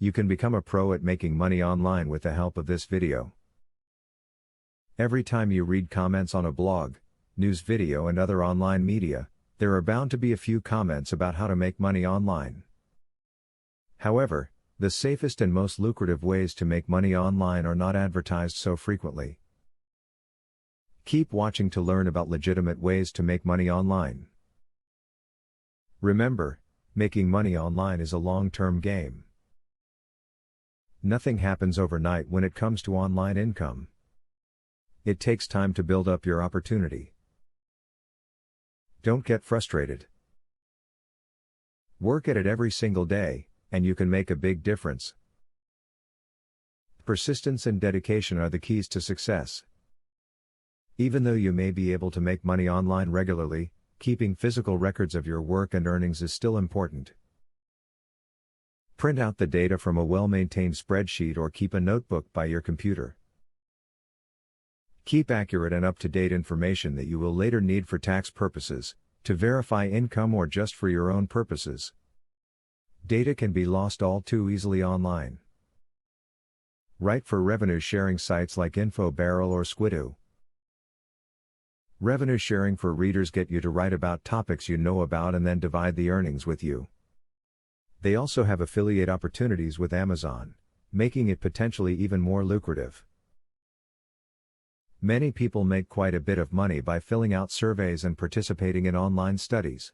You can become a pro at making money online with the help of this video. Every time you read comments on a blog, news video and other online media, there are bound to be a few comments about how to make money online. However, the safest and most lucrative ways to make money online are not advertised so frequently. Keep watching to learn about legitimate ways to make money online. Remember, making money online is a long-term game. Nothing happens overnight when it comes to online income. It takes time to build up your opportunity. Don't get frustrated. Work at it every single day, and you can make a big difference. Persistence and dedication are the keys to success. Even though you may be able to make money online regularly, keeping physical records of your work and earnings is still important. Print out the data from a well-maintained spreadsheet or keep a notebook by your computer. Keep accurate and up-to-date information that you will later need for tax purposes, to verify income or just for your own purposes. Data can be lost all too easily online. Write for revenue-sharing sites like InfoBarrel or Squidoo. Revenue sharing for readers get you to write about topics you know about and then divide the earnings with you. They also have affiliate opportunities with Amazon, making it potentially even more lucrative. Many people make quite a bit of money by filling out surveys and participating in online studies.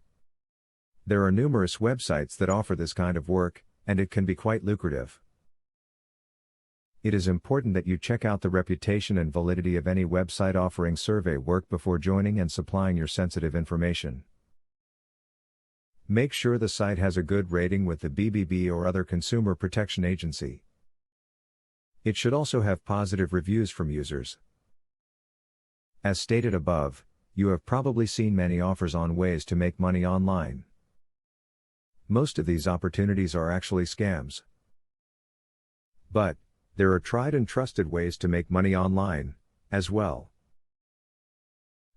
There are numerous websites that offer this kind of work, and it can be quite lucrative. It is important that you check out the reputation and validity of any website offering survey work before joining and supplying your sensitive information. Make sure the site has a good rating with the BBB or other consumer protection agency. It should also have positive reviews from users. As stated above, you have probably seen many offers on ways to make money online. Most of these opportunities are actually scams. But, there are tried and trusted ways to make money online, as well.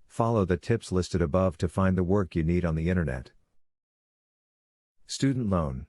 Follow the tips listed above to find the work you need on the internet. Student loan.